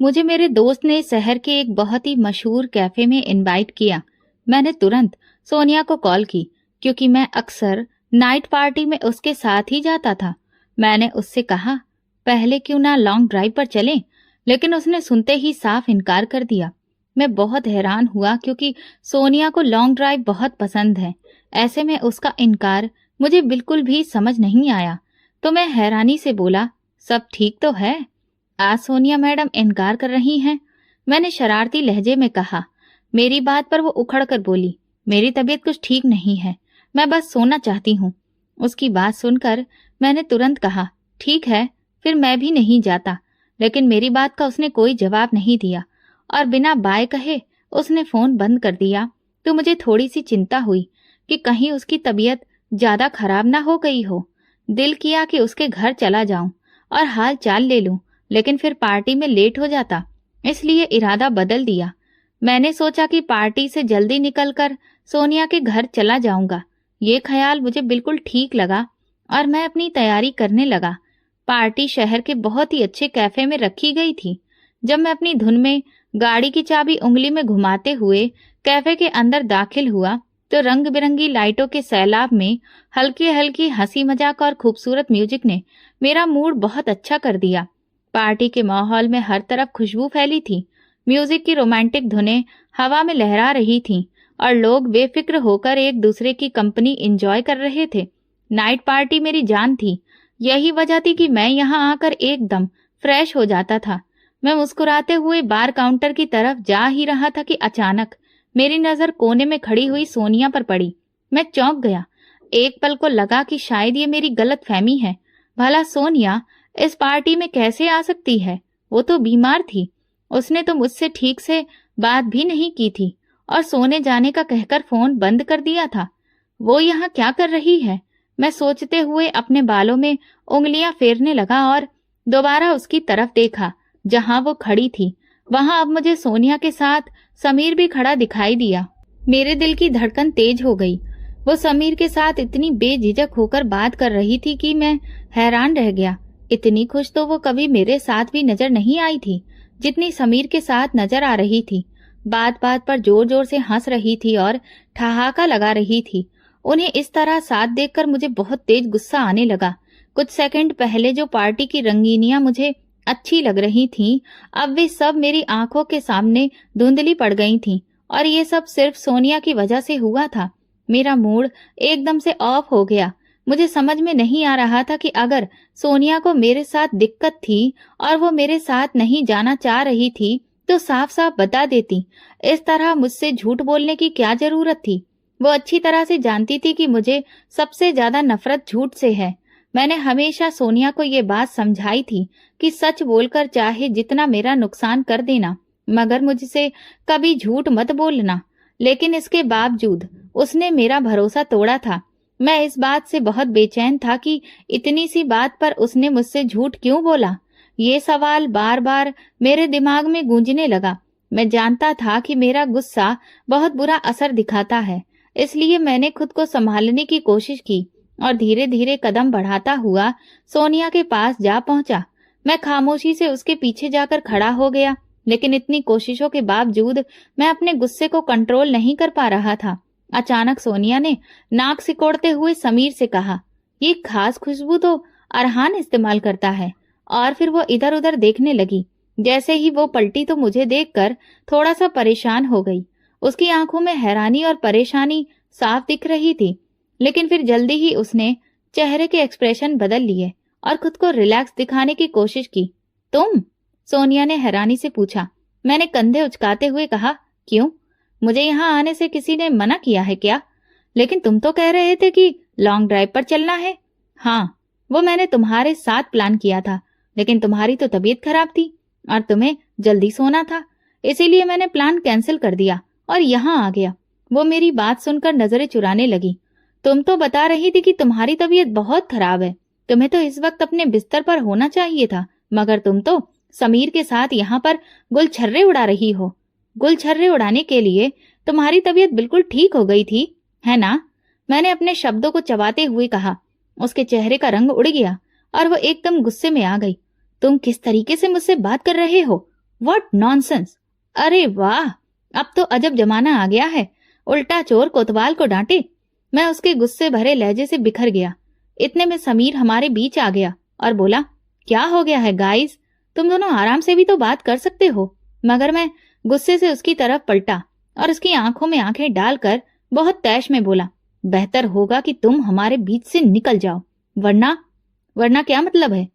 मुझे मेरे दोस्त ने शहर के एक बहुत ही मशहूर कैफे में इनवाइट किया। मैंने तुरंत सोनिया को कॉल की क्योंकि मैं अक्सर नाइट पार्टी में उसके साथ ही जाता था। मैंने उससे कहा, पहले क्यों ना लॉन्ग ड्राइव पर चलें, लेकिन उसने सुनते ही साफ इनकार कर दिया। मैं बहुत हैरान हुआ क्योंकि सोनिया को लॉन्ग ड्राइव बहुत पसंद है। ऐसे में उसका इनकार मुझे बिल्कुल भी समझ नहीं आया। तो मैं हैरानी से बोला, सब ठीक तो है? आज सोनिया मैडम इनकार कर रही हैं। मैंने शरारती लहजे में कहा। मेरी बात पर वो उखड़ कर बोली, मेरी तबीयत कुछ ठीक नहीं है, मैं बस सोना चाहती हूँ। उसकी बात सुनकर मैंने तुरंत कहा, ठीक है, फिर मैं भी नहीं जाता। लेकिन मेरी बात का उसने कोई जवाब नहीं दिया और बिना बाय कहे उसने फोन बंद कर दिया। तो मुझे थोड़ी सी चिंता हुई कि कहीं उसकी तबीयत ज्यादा खराब ना हो गई हो। दिल किया कि उसके घर चला जाऊं और हाल चाल ले लूं, लेकिन फिर पार्टी में लेट हो जाता, इसलिए इरादा बदल दिया। मैंने सोचा कि पार्टी से जल्दी निकलकर सोनिया के घर चला जाऊंगा। ये ख्याल मुझे बिल्कुल ठीक लगा और मैं अपनी तैयारी करने लगा। पार्टी शहर के बहुत ही अच्छे कैफे में रखी गई थी। जब मैं अपनी धुन में गाड़ी की चाबी उंगली में घुमाते हुए कैफे के अंदर दाखिल हुआ तो रंग बिरंगी लाइटों के सैलाब में हल्की हल्की हंसी मजाक और खूबसूरत म्यूजिक ने मेरा मूड बहुत अच्छा कर दिया। पार्टी के माहौल में हर तरफ खुशबू फैली थी। म्यूजिक की रोमांटिक धुनें हवा में लहरा रही थीं और लोग बेफिक्र होकर एक दूसरे की कंपनी एंजॉय कर रहे थे। नाइट पार्टी मेरी जान थी। यही वजह थी कि मैं यहाँ आकर एकदम फ्रेश हो जाता था। मैं मुस्कुराते हुए बार काउंटर की तरफ जा ही रहा था कि अचानक मेरी नजर कोने में खड़ी हुई सोनिया पर पड़ी। मैं चौंक गया। एक पल को लगा कि शायद ये मेरी गलतफहमी है। भला सोनिया इस पार्टी में कैसे आ सकती है? वो तो बीमार थी। उसने तो मुझसे ठीक से बात भी नहीं की थी और सोने जाने का कहकर फोन बंद कर दिया था। वो यहाँ क्या कर रही है? मैं सोचते हुए अपने बालों में उंगलियां फेरने लगा और दोबारा उसकी तरफ देखा जहां वो खड़ी थी। वहां अब मुझे सोनिया के साथ समीर भी खड़ा दिखाई दिया। मेरे दिल की धड़कन तेज हो गई। वो समीर के साथ इतनी बेझिझक होकर बात कर रही थी कि मैं हैरान रह गया। इतनी खुश तो वो कभी मेरे साथ भी नजर नहीं आई थी जितनी समीर के साथ नजर आ रही थी। बात बात पर जोर जोर से हंस रही थी और ठहाका लगा रही थी। उन्हें इस तरह साथ देखकर मुझे बहुत तेज गुस्सा आने लगा। कुछ सेकंड पहले जो पार्टी की रंगीनियां मुझे अच्छी लग रही थीं, अब वे सब मेरी आंखों के सामने धुंधली पड़ गई थीं और ये सब सिर्फ सोनिया की वजह से हुआ था। मेरा मूड एकदम से ऑफ हो गया। मुझे समझ में नहीं आ रहा था कि अगर सोनिया को मेरे साथ दिक्कत थी और वो मेरे साथ नहीं जाना चाह रही थी तो साफ साफ बता देती। इस तरह मुझसे झूठ बोलने की क्या जरूरत थी? वो अच्छी तरह से जानती थी कि मुझे सबसे ज्यादा नफरत झूठ से है। मैंने हमेशा सोनिया को ये बात समझाई थी कि सच बोलकर चाहे जितना मेरा नुकसान कर देना, मगर मुझसे कभी झूठ मत बोलना। लेकिन इसके बावजूद उसने मेरा भरोसा तोड़ा था। मैं इस बात से बहुत बेचैन था कि इतनी सी बात पर उसने मुझसे झूठ क्यों बोला। ये सवाल बार बार मेरे दिमाग में गूंजने लगा। मैं जानता था कि मेरा गुस्सा बहुत बुरा असर दिखाता है, इसलिए मैंने खुद को संभालने की कोशिश की और धीरे धीरे कदम बढ़ाता हुआ सोनिया के पास जा पहुंचा। मैं खामोशी से उसके पीछे जाकर खड़ा हो गया, लेकिन इतनी कोशिशों के बावजूद मैं अपने गुस्से को कंट्रोल नहीं कर पा रहा था। अचानक सोनिया ने नाक सिकोड़ते हुए समीर से कहा, ये खास खुशबू तो अरहान इस्तेमाल करता है। और फिर वो इधर उधर देखने लगी। जैसे ही वो पलटी तो मुझे देखकर थोड़ा सा परेशान हो गई। उसकी आंखों में हैरानी और परेशानी साफ दिख रही थी, लेकिन फिर जल्दी ही उसने चेहरे के एक्सप्रेशन बदल लिए और खुद को रिलैक्स दिखाने की कोशिश की। तुम? सोनिया ने हैरानी से पूछा। मैंने कंधे उचकाते हुए कहा, क्यों? मुझे यहाँ आने से किसी ने मना किया है क्या? लेकिन तुम तो कह रहे थे कि लॉन्ग ड्राइव पर चलना है। हाँ, वो मैंने तुम्हारे साथ प्लान किया था, लेकिन तुम्हारी तो तबीयत खराब थी और तुम्हें जल्दी सोना था, इसीलिए मैंने प्लान कैंसिल कर दिया और यहाँ आ गया। वो मेरी बात सुनकर नजरें चुराने लगी। तुम तो बता रही थी कि तुम्हारी तबीयत बहुत खराब है, तुम्हें तो इस वक्त अपने बिस्तर पर होना चाहिए था, मगर तुम तो समीर के साथ यहाँ पर गुलछर्रे उड़ा रही हो। गुलछर्रे उड़ाने के लिए तुम्हारी तबीयत बिल्कुल ठीक हो गई थी, है ना? मैंने अपने शब्दों को चबाते हुए कहा। उसके चेहरे का रंग उड़ गया और वो एकदम गुस्से में आ गई। तुम किस तरीके से मुझसे बात कर रहे हो? What nonsense. अरे वाह, अब तो अजब जमाना आ गया है, उल्टा चोर कोतवाल को डांटे। मैं उसके गुस्से भरे लहजे से बिखर गया। इतने में समीर हमारे बीच आ गया और बोला, क्या हो गया है गाइस, तुम दोनों आराम से भी तो बात कर सकते हो। मगर मैं गुस्से से उसकी तरफ पलटा और उसकी आंखों में आंखें डालकर बहुत तैश में बोला, बेहतर होगा कि तुम हमारे बीच से निकल जाओ, वरना। वरना क्या मतलब है?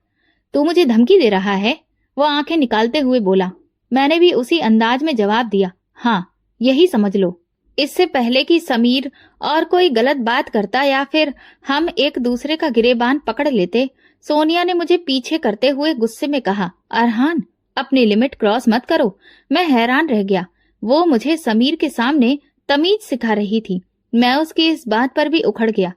तू मुझे धमकी दे रहा है? वो आंखें निकालते हुए बोला। मैंने भी उसी अंदाज में जवाब दिया, हाँ, यही समझ लो। इससे पहले कि समीर और कोई गलत बात करता या फिर हम एक दूसरे का गिरेबान पकड़ लेते, सोनिया ने मुझे पीछे करते हुए गुस्से में कहा, अरहान, अपनी लिमिट क्रॉस मत करो। मैं हैरान रह गया। वो मुझे समीर के सामने तमीज सिखा रही थी। मैं उसकी इस बात पर भी उखड़ गया।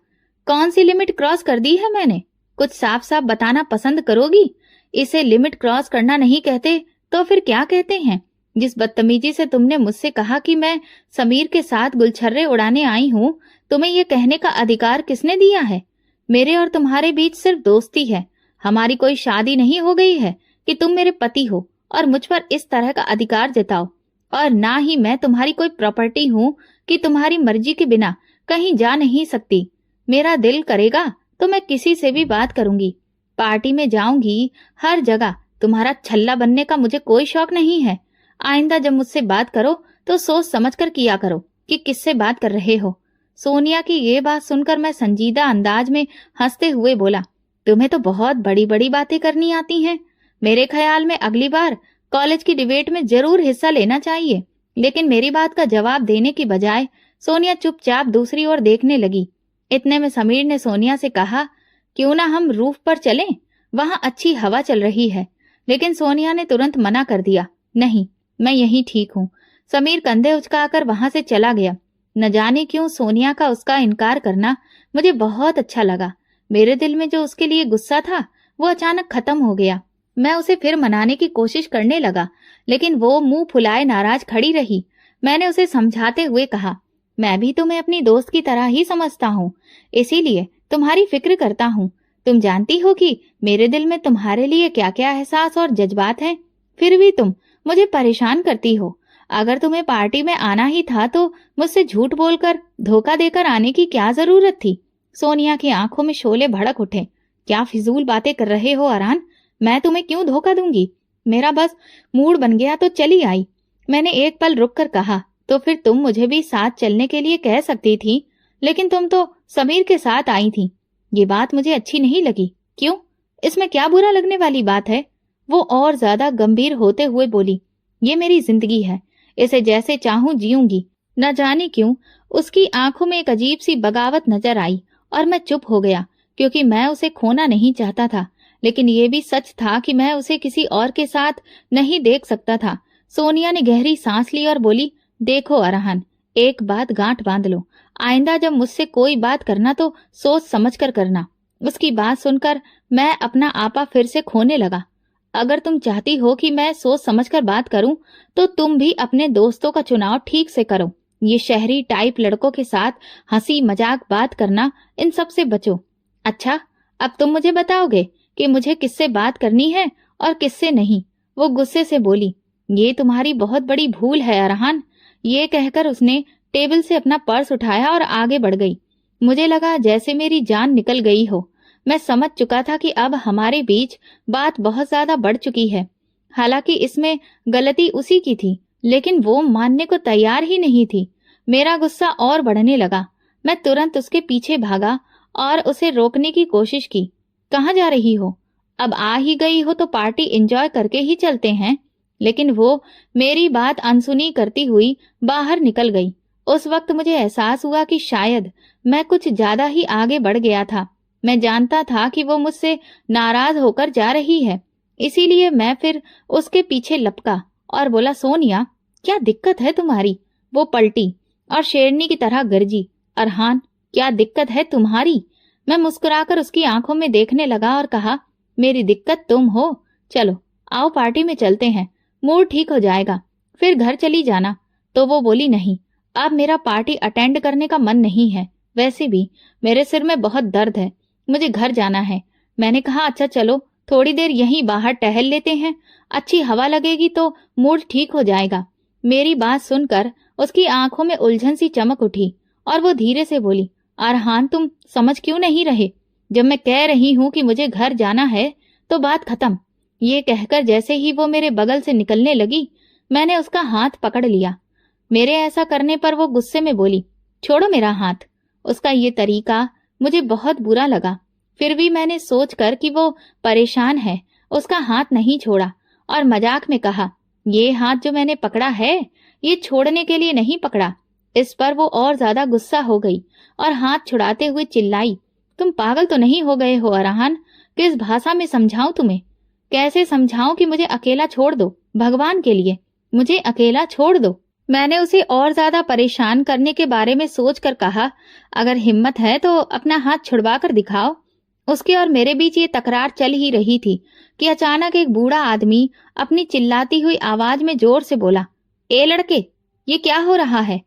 कौन सी लिमिट क्रॉस कर दी है मैंने? कुछ साफ साफ बताना पसंद करोगी? इसे लिमिट क्रॉस करना नहीं कहते तो फिर क्या कहते हैं? जिस बदतमीजी से तुमने मुझसे कहा कि मैं समीर के साथ गुलछर्रे उड़ाने आई हूँ, तुम्हें ये कहने का अधिकार किसने दिया है? मेरे और तुम्हारे बीच सिर्फ दोस्ती है, हमारी कोई शादी नहीं हो गई है कि तुम मेरे पति हो और मुझ पर इस तरह का अधिकार जताओ। और ना ही मैं तुम्हारी कोई प्रॉपर्टी हूँ कि तुम्हारी मर्जी के बिना कहीं जा नहीं सकती। मेरा दिल करेगा तो मैं किसी से भी बात करूंगी, पार्टी में जाऊंगी, हर जगह। तुम्हारा छल्ला बनने का मुझे कोई शौक नहीं है। आइंदा जब मुझसे बात करो तो सोच समझ कर किया करो कि किससे बात कर रहे हो। सोनिया की ये बात सुनकर मैं संजीदा अंदाज में हंसते हुए बोला, तुम्हें तो बहुत बड़ी बड़ी बातें करनी आती हैं। मेरे ख्याल में अगली बार कॉलेज की डिबेट में जरूर हिस्सा लेना चाहिए। लेकिन मेरी बात का जवाब देने की बजाय सोनिया चुपचाप दूसरी ओर देखने लगी। इतने में समीर ने सोनिया से कहा, क्यों ना हम रूफ पर चलें, वहां अच्छी हवा चल रही है। लेकिन सोनिया ने तुरंत मना कर दिया, नहीं, मैं यहीं ठीक हूँ। समीर कंधे उचकाकर वहां से चला गया। न जाने क्यों सोनिया का उसका इनकार करना मुझे बहुत अच्छा लगा। मेरे दिल में जो उसके लिए गुस्सा था वो अचानक खत्म हो गया। मैं उसे फिर मनाने की कोशिश करने लगा, लेकिन वो मुंह फुलाए नाराज खड़ी रही। मैंने उसे समझाते हुए कहा, मैं भी तुम्हें अपनी दोस्त की तरह ही समझता हूँ, इसीलिए तुम्हारी फिक्र करता हूँ। तुम जानती हो कि मेरे दिल में तुम्हारे लिए क्या क्या एहसास और जज्बात हैं, फिर भी तुम मुझे परेशान करती हो। अगर तुम्हें पार्टी में आना ही था तो मुझसे झूठ बोलकर, धोखा देकर आने की क्या जरूरत थी? सोनिया की आंखों में शोले भड़क उठे। क्या फिजूल बातें कर रहे हो अरहान? मैं तुम्हें क्यों धोखा दूंगी? मेरा बस मूड बन गया तो चली आई। मैंने एक पल रुक कर कहा, तो फिर तुम मुझे भी साथ चलने के लिए कह सकती थी, लेकिन तुम तो समीर के साथ आई थी। ये बात मुझे अच्छी नहीं लगी। क्यों? इसमें क्या बुरा लगने वाली बात है? वो और ज्यादा गंभीर होते हुए बोली, ये मेरी जिंदगी है, इसे जैसे चाहूं जीऊंगी। न जाने क्यों उसकी आंखों में एक अजीब सी बगावत नजर आई और मैं चुप हो गया, क्योंकि मैं उसे खोना नहीं चाहता था। लेकिन ये भी सच था कि मैं उसे किसी और के साथ नहीं देख सकता था। सोनिया ने गहरी सांस ली और बोली, देखो अरहान, एक बात गांठ बांध लो, आइंदा जब मुझसे कोई बात करना तो सोच समझ कर करना। उसकी बात सुनकर मैं अपना आपा फिर से खोने लगा। अगर तुम चाहती हो कि मैं सोच समझकर बात करूं, तो तुम भी अपने दोस्तों का चुनाव ठीक से करो। ये शहरी टाइप लड़कों के साथ हंसी मजाक बात करना, इन सब से बचो। अच्छा, अब तुम मुझे बताओगे कि मुझे किससे बात करनी है और किससे नहीं? वो गुस्से से बोली, ये तुम्हारी बहुत बड़ी भूल है अरहान। ये कहकर उसने टेबल से अपना पर्स उठाया और आगे बढ़ गई। मुझे लगा जैसे मेरी जान निकल गई हो। मैं समझ चुका था कि अब हमारे बीच बात बहुत ज्यादा बढ़ चुकी है। हालांकि इसमें गलती उसी की थी, लेकिन वो मानने को तैयार ही नहीं थी। मेरा गुस्सा और बढ़ने लगा। मैं तुरंत उसके पीछे भागा और उसे रोकने की कोशिश की। कहाँ जा रही हो? अब आ ही गई हो तो पार्टी एंजॉय करके ही चलते हैं। लेकिन वो मेरी बात अनसुनी करती हुई बाहर निकल गई। उस वक्त मुझे एहसास हुआ कि शायद मैं कुछ ज्यादा ही आगे बढ़ गया था। मैं जानता था कि वो मुझसे नाराज होकर जा रही है, इसीलिए मैं फिर उसके पीछे लपका और बोला, सोनिया, क्या दिक्कत है तुम्हारी? वो पलटी और शेरनी की तरह गरजी, अरहान, क्या दिक्कत है तुम्हारी? मैं मुस्कुराकर उसकी आंखों में देखने लगा और कहा, मेरी दिक्कत तुम हो। चलो आओ पार्टी में चलते हैं, मूड ठीक हो जाएगा, फिर घर चली जाना। तो वो बोली, नहीं, अब मेरा पार्टी अटेंड करने का मन नहीं है। वैसे भी मेरे सिर में बहुत दर्द है, मुझे घर जाना है। मैंने कहा, अच्छा चलो, थोड़ी देर यहीं बाहर टहल लेते हैं, अच्छी हवा लगेगी तो मूड ठीक हो जाएगा। मेरी बात सुनकर उसकी आंखों में उलझन सी चमक उठी और वो धीरे से बोली, अरहान तुम समझ क्यों नहीं रहे? जब मैं कह रही हूँ कि मुझे घर जाना है तो बात खत्म। ये कहकर जैसे ही वो मेरे बगल से निकलने लगी, मैंने उसका हाथ पकड़ लिया। मेरे ऐसा करने पर वो गुस्से में बोली, छोड़ो मेरा हाथ। उसका ये तरीका मुझे बहुत बुरा लगा, फिर भी मैंने सोचकर कि वो परेशान है, उसका हाथ नहीं छोड़ा और मजाक में कहा, ये हाथ जो मैंने पकड़ा है ये छोड़ने के लिए नहीं पकड़ा। इस पर वो और ज्यादा गुस्सा हो गई और हाथ छुड़ाते हुए चिल्लाई, तुम पागल तो नहीं हो गए हो अरहान? किस भाषा में समझाऊं तुम्हें? कैसे समझाऊं कि मुझे अकेला छोड़ दो? भगवान के लिए मुझे अकेला छोड़ दो। मैंने उसे और ज्यादा परेशान करने के बारे में सोचकर कहा, अगर हिम्मत है तो अपना हाथ छुड़वा कर दिखाओ। उसके और मेरे बीच ये तकरार चल ही रही थी कि अचानक एक बूढ़ा आदमी अपनी चिल्लाती हुई आवाज में जोर से बोला, ए लड़के, ये क्या हो रहा है?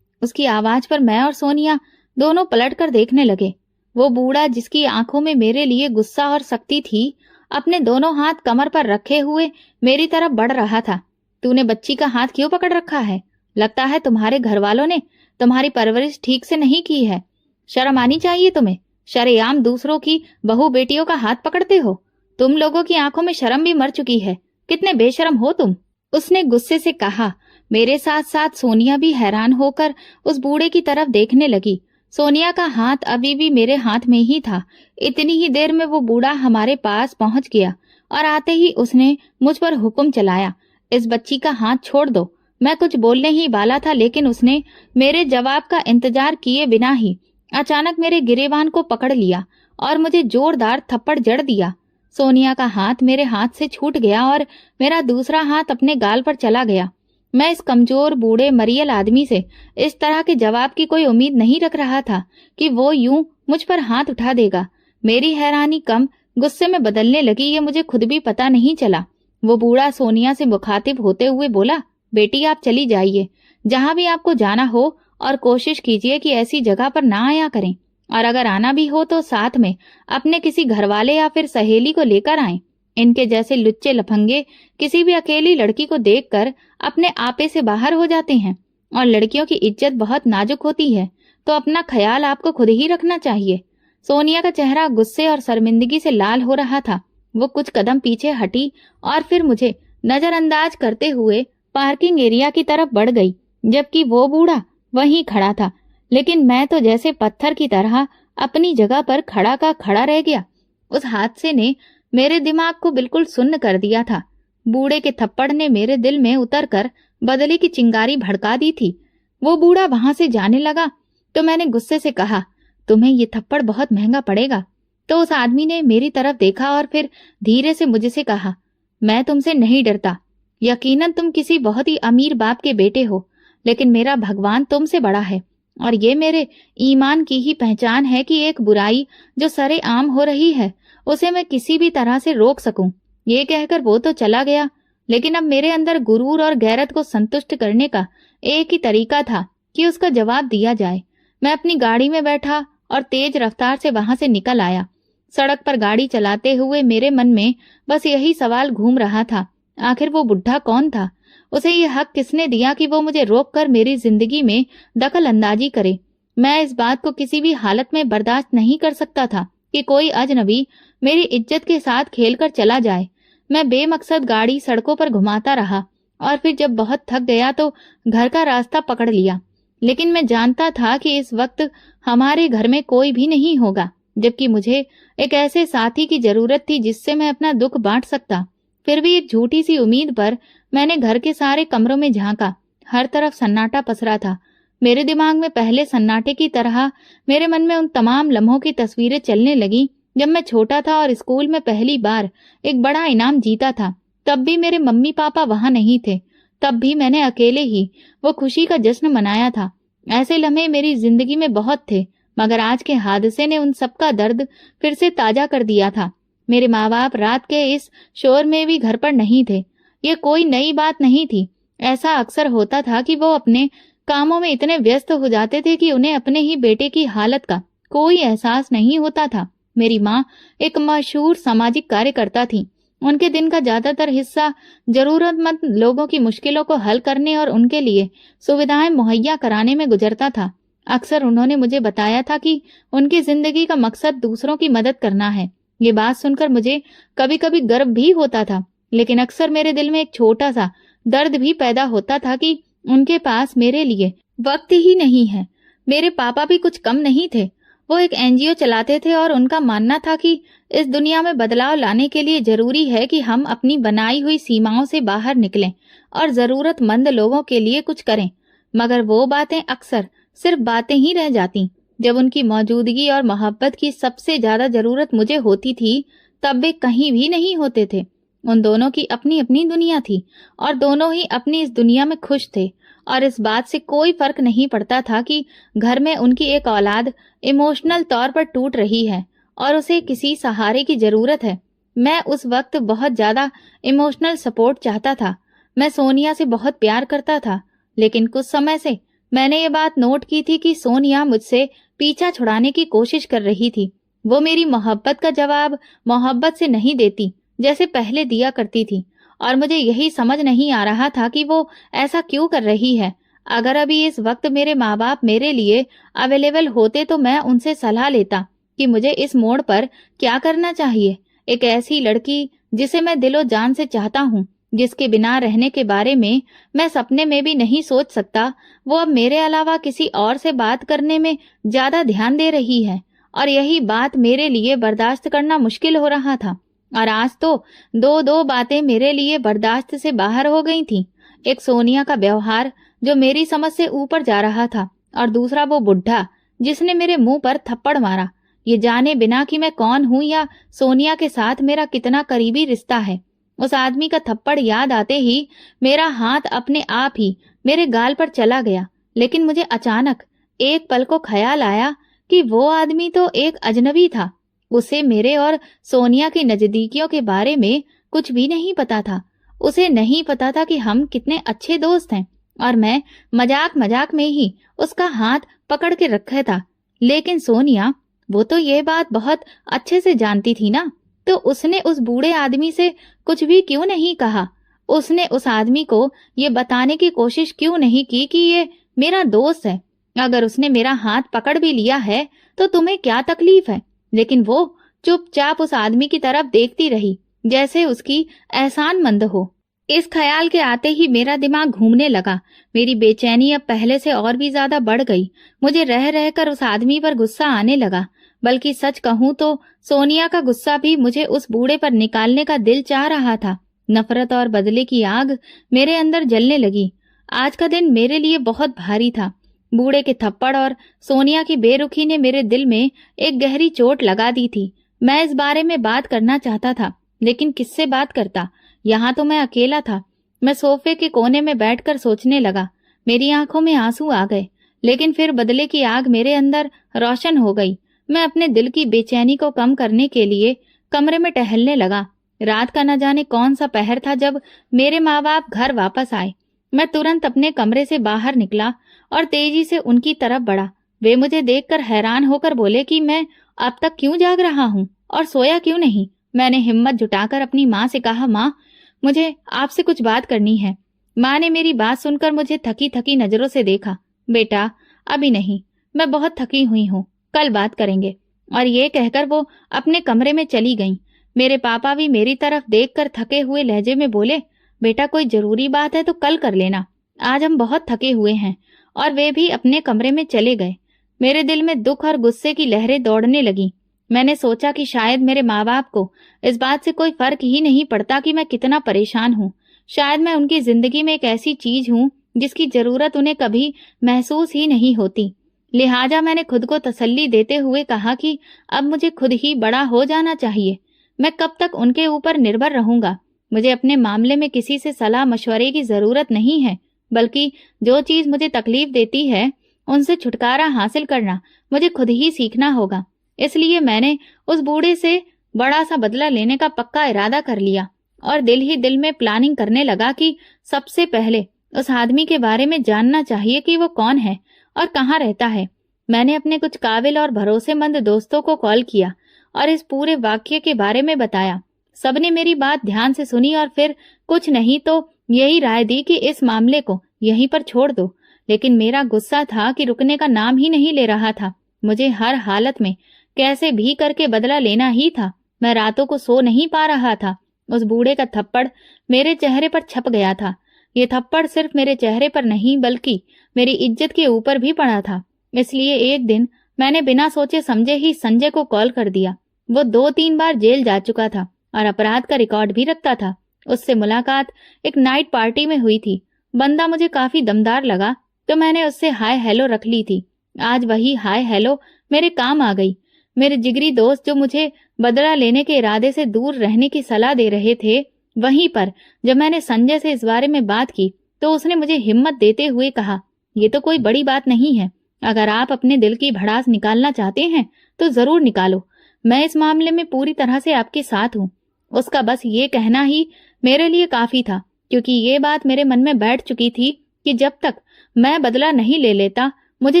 उसकी आवाज पर मैं और सोनिया दोनों पलट कर देखने लगे। वो बूढ़ा, जिसकी आंखों में मेरे लिए गुस्सा और सख्ती थी, अपने दोनों हाथ कमर पर रखे हुए मेरी तरफ बढ़ रहा था। तूने बच्ची का हाथ क्यों पकड़ रखा है? लगता है तुम्हारे घर वालों ने तुम्हारी परवरिश ठीक से नहीं की है। शर्म आनी चाहिए तुम्हें। शरेआम दूसरों की बहू बेटियों का हाथ पकड़ते हो। तुम लोगों की आंखों में शर्म भी मर चुकी है। कितने बेशर्म हो तुम, उसने गुस्से से कहा। मेरे साथ साथ सोनिया भी हैरान होकर उस बूढ़े की तरफ देखने लगी। सोनिया का हाथ अभी भी मेरे हाथ में ही था। इतनी ही देर में वो बूढ़ा हमारे पास पहुंच गया और आते ही उसने मुझ पर हुक्म चलाया, इस बच्ची का हाथ छोड़ दो। मैं कुछ बोलने ही वाला था, लेकिन उसने मेरे जवाब का इंतजार किए बिना ही अचानक मेरे गिरेबान को पकड़ लिया और मुझे जोरदार थप्पड़ जड़ दिया। सोनिया का हाथ मेरे हाथ से छूट गया और मेरा दूसरा हाथ अपने गाल पर चला गया। मैं इस कमजोर बूढ़े मरियल आदमी से इस तरह के जवाब की कोई उम्मीद नहीं रख रहा था कि वो यूं मुझ पर हाथ उठा देगा। मेरी हैरानी कम गुस्से में बदलने लगी, ये मुझे खुद भी पता नहीं चला। वो बूढ़ा सोनिया से मुखातिब होते हुए बोला, बेटी आप चली जाइए, जहां भी आपको जाना हो, और कोशिश कीजिए कि ऐसी जगह पर ना आया करें, और अगर आना भी हो तो साथ में अपने किसी घरवाले या फिर सहेली को लेकर आएं। इनके जैसे लुच्चे लफंगे किसी भी अकेली लड़की को देखकर अपने आपे से बाहर हो जाते हैं, और लड़कियों की इज्जत बहुत नाजुक होती है, तो अपना ख्याल आपको खुद ही रखना चाहिए। सोनिया का चेहरा गुस्से और शर्मिंदगी से लाल हो रहा था। वो कुछ कदम पीछे हटी और फिर मुझे नजरअंदाज करते हुए पार्किंग एरिया की तरफ बढ़ गई, जबकि वो बूढ़ा वहीं खड़ा था। लेकिन मैं तो जैसे पत्थर की तरह अपनी जगह पर खड़ा का खड़ा रह गया। उस हादसे ने मेरे दिमाग को बिल्कुल सुन्न कर दिया था। बूढ़े के थप्पड़ ने मेरे दिल में उतरकर बदले की चिंगारी भड़का दी थी। वो बूढ़ा वहां से जाने लगा तो मैंने गुस्से से कहा, तुम्हें ये थप्पड़ बहुत महंगा पड़ेगा। तो उस आदमी ने मेरी तरफ देखा और फिर धीरे से मुझसे कहा, मैं तुमसे नहीं डरता। यकीनन तुम किसी बहुत ही अमीर बाप के बेटे हो, लेकिन मेरा भगवान तुमसे बड़ा है, और ये मेरे ईमान की ही पहचान है कि एक बुराई जो सरेआम हो रही है उसे मैं किसी भी तरह से रोक सकूं। ये कहकर वो तो चला गया, लेकिन अब मेरे अंदर गुरूर और गैरत को संतुष्ट करने का एक ही तरीका था कि उसका जवाब दिया जाए। मैं अपनी गाड़ी में बैठा और तेज रफ्तार से वहां से निकल आया। सड़क पर गाड़ी चलाते हुए मेरे मन में बस यही सवाल घूम रहा था, आखिर वो बुढ़ा कौन था? उसे ये हक किसने दिया कि वो मुझे रोककर मेरी जिंदगी में दखल अंदाजी करे? मैं इस बात को किसी भी हालत में बर्दाश्त नहीं कर सकता था कि कोई अजनबी मेरी इज्जत के साथ खेलकर चला जाए। मैं बेमकसद गाड़ी सड़कों पर घुमाता रहा और फिर जब बहुत थक गया तो घर का रास्ता पकड़ लिया। लेकिन मैं जानता था कि इस वक्त हमारे घर में कोई भी नहीं होगा, जबकि मुझे एक ऐसे साथी की जरूरत थी जिससे मैं अपना दुख बांट सकता। फिर भी एक झूठी सी उम्मीद पर मैंने घर के सारे कमरों में झांका। हर तरफ सन्नाटा पसरा था। मेरे दिमाग में पहले सन्नाटे की तरह मेरे मन में उन तमाम लम्हों की तस्वीरें चलने लगी जब मैं छोटा था और स्कूल में पहली बार एक बड़ा इनाम जीता था। तब भी मेरे मम्मी पापा वहां नहीं थे। तब भी मैंने अकेले ही वो खुशी का जश्न मनाया था। ऐसे लम्हे मेरी जिंदगी में बहुत थे, मगर आज के हादसे ने उन सबका दर्द फिर से ताजा कर दिया था। मेरे माँ बाप रात के इस शोर में भी घर पर नहीं थे। ये कोई नई बात नहीं थी। ऐसा अक्सर होता था कि वो अपने कामों में इतने व्यस्त हो जाते थे कि उन्हें अपने ही बेटे की हालत का कोई एहसास नहीं होता था। मेरी माँ एक मशहूर सामाजिक कार्यकर्ता थी उनके दिन का ज्यादातर हिस्सा जरूरतमंद लोगों की मुश्किलों को हल करने और उनके लिए सुविधाएं मुहैया कराने में गुजरता था। अक्सर उन्होंने मुझे बताया था कि उनकी जिंदगी का मकसद दूसरों की मदद करना है। ये बात सुनकर मुझे कभी कभी गर्व भी होता था, लेकिन अक्सर मेरे दिल में एक छोटा सा दर्द भी पैदा होता था कि उनके पास मेरे लिए वक्त ही नहीं है। मेरे पापा भी कुछ कम नहीं थे। वो एक एनजीओ चलाते थे और उनका मानना था कि इस दुनिया में बदलाव लाने के लिए जरूरी है कि हम अपनी बनाई हुई सीमाओं से बाहर निकलें और जरूरतमंद लोगों के लिए कुछ करें। मगर वो बातें अक्सर सिर्फ बातें ही रह जाती। जब उनकी मौजूदगी और मोहब्बत की सबसे ज्यादा जरूरत मुझे होती थी, तब वे कहीं भी नहीं होते थे। उन दोनों की अपनी अपनी दुनिया थी और दोनों ही अपनी इस दुनिया में खुश थे, और इस बात से कोई फर्क नहीं पड़ता था कि घर में उनकी एक औलाद इमोशनल तौर पर टूट रही है और उसे किसी सहारे की जरूरत है। मैं उस वक्त बहुत ज्यादा इमोशनल सपोर्ट चाहता था। मैं सोनिया से बहुत प्यार करता था, लेकिन कुछ समय से मैंने ये बात नोट की थी कि सोनिया मुझसे पीछा छुड़ाने की कोशिश कर रही थी। वो मेरी मोहब्बत का जवाब मोहब्बत से नहीं देती जैसे पहले दिया करती थी, और मुझे यही समझ नहीं आ रहा था कि वो ऐसा क्यों कर रही है। अगर अभी इस वक्त मेरे माँ बाप मेरे लिए अवेलेबल होते तो मैं उनसे सलाह लेता कि मुझे इस मोड़ पर क्या करना चाहिए। एक ऐसी लड़की जिसे मैं दिलो जान से चाहता हूँ, जिसके बिना रहने के बारे में मैं सपने में भी नहीं सोच सकता, वो अब मेरे अलावा किसी और से बात करने में ज्यादा ध्यान दे रही है, और यही बात मेरे लिए बर्दाश्त करना मुश्किल हो रहा था। और आज तो दो दो बातें मेरे लिए बर्दाश्त से बाहर हो गई थी। एक सोनिया का व्यवहार जो मेरी समझ से ऊपर जा रहा था, और दूसरा वो बुढ़ा जिसने मेरे मुंह पर थप्पड़ मारा, ये जाने बिना कि मैं कौन हूं या सोनिया के साथ मेरा कितना करीबी रिश्ता है। उस आदमी का थप्पड़ याद आते ही मेरा हाथ अपने आप ही मेरे गाल पर चला गया, लेकिन मुझे अचानक एक पल को ख्याल आया कि वो आदमी तो एक अजनबी था। उसे मेरे और सोनिया की नजदीकियों के बारे में कुछ भी नहीं पता था। उसे नहीं पता था कि हम कितने अच्छे दोस्त हैं, और मैं मजाक मजाक में ही उसका हाथ पकड़ के रखा था। लेकिन सोनिया, वो तो ये बात बहुत अच्छे से जानती थी ना, तो उसने उस बूढ़े आदमी से कुछ भी क्यों नहीं कहा? उसने उस आदमी को ये बताने की कोशिश क्यों नहीं की कि ये मेरा दोस्त है? अगर उसने मेरा हाथ पकड़ भी लिया है तो तुम्हें क्या तकलीफ है? लेकिन वो चुपचाप उस आदमी की तरफ देखती रही, जैसे उसकी एहसानमंद हो। इस ख्याल के आते ही मेरा दिमाग घूमने लगा। मेरी बेचैनी अब पहले से और भी ज्यादा बढ़ गई। मुझे रह रहकर उस आदमी पर गुस्सा आने लगा, बल्कि सच कहूं तो सोनिया का गुस्सा भी मुझे उस बूढ़े पर निकालने का दिल चाह रहा था। नफरत और बदले की आग मेरे अंदर जलने लगी। आज का दिन मेरे लिए बहुत भारी था। बूढ़े के थप्पड़ और सोनिया की बेरुखी ने मेरे दिल में एक गहरी चोट लगा दी थी। मैं इस बारे में बात करना चाहता था, लेकिन किससे बात करता? यहाँ तो मैं अकेला था। मैं सोफे के कोने में बैठकर सोचने लगा। मेरी आंखों में आंसू आ गए, लेकिन फिर बदले की आग मेरे अंदर रोशन हो गई। मैं अपने दिल की बेचैनी को कम करने के लिए कमरे में टहलने लगा। रात का न जाने कौन सा पहर था जब मेरे माँ बाप घर वापस आए। मैं तुरंत अपने कमरे से बाहर निकला और तेजी से उनकी तरफ बढ़ा। वे मुझे देखकर हैरान होकर बोले कि मैं अब तक क्यों जाग रहा हूँ और सोया क्यों नहीं। मैंने हिम्मत जुटाकर अपनी माँ से कहा, माँ, मुझे आपसे कुछ बात करनी है। माँ ने मेरी बात सुनकर मुझे थकी थकी नजरों से देखा। बेटा, अभी नहीं, मैं बहुत थकी हुई हूँ, कल बात करेंगे। और ये कहकर वो अपने कमरे में चली गईं। मेरे पापा भी मेरी तरफ देखकर थके हुए लहजे में बोले, बेटा, कोई जरूरी बात है तो कल कर लेना, आज हम बहुत थके हुए हैं। और वे भी अपने कमरे में चले गए। मेरे दिल में दुख और गुस्से की लहरें दौड़ने लगी। मैंने सोचा कि शायद मेरे माँ बाप को इस बात से कोई फर्क ही नहीं पड़ता कि मैं कितना परेशान हूँ। शायद मैं उनकी जिंदगी में एक ऐसी चीज हूँ जिसकी जरूरत उन्हें कभी महसूस ही नहीं होती। लिहाजा मैंने खुद को तसल्ली देते हुए कहा कि अब मुझे खुद ही बड़ा हो जाना चाहिए। मैं कब तक उनके ऊपर निर्भर रहूंगा? मुझे अपने मामले में किसी से सलाह मशवरे की जरूरत नहीं है, बल्कि जो चीज मुझे तकलीफ देती है उनसे छुटकारा हासिल करना मुझे खुद ही सीखना होगा। इसलिए मैंने उस बूढ़े से बड़ा सा बदला लेने का पक्का इरादा कर लिया और दिल ही दिल में प्लानिंग करने लगा कि सबसे पहले उस आदमी के बारे में जानना चाहिए कि वो कौन है और कहाँ रहता है। मैंने अपने कुछ काबिल और भरोसेमंद दोस्तों को कॉल किया और इस पूरे वाक्य के बारे में बताया। सबने मेरी बात ध्यान से सुनी और फिर कुछ नहीं तो यही राय दी कि इस मामले को यहीं पर छोड़ दो। लेकिन मेरा गुस्सा था कि रुकने का नाम ही नहीं ले रहा था। मुझे हर हालत में कैसे भी करके बदला लेना ही था। मैं रातों को सो नहीं पा रहा था। उस बूढ़े का थप्पड़ मेरे चेहरे पर छप गया था। ये थप्पड़ सिर्फ मेरे चेहरे पर नहीं बल्कि मेरी इज्जत के ऊपर भी पड़ा था। इसलिए एक दिन मैंने बिना सोचे समझे ही संजय को कॉल कर दिया। वो 2-3 बार जेल जा चुका था और अपराध का रिकॉर्ड भी रखता था। उससे मुलाकात एक नाइट पार्टी में हुई थी। बंदा मुझे काफी दमदार लगा तो मैंने उससे हाय हेलो रख ली थी। आज वही हाय हेलो मेरे काम आ गई। मेरे जिगरी दोस्त जो मुझे बदला लेने के इरादे से दूर रहने की सलाह दे रहे थे, वहीं पर जब मैंने संजय से इस बारे में बात की तो उसने मुझे हिम्मत देते हुए कहा, ये तो कोई बड़ी बात नहीं है। अगर आप अपने दिल की भड़ास निकालना चाहते हैं तो जरूर निकालो। मैं इस मामले में पूरी तरह से आपके साथ हूँ। उसका बस ये कहना ही मेरे लिए काफी था, क्योंकि ये बात मेरे मन में बैठ चुकी थी कि जब तक मैं बदला नहीं ले लेता मुझे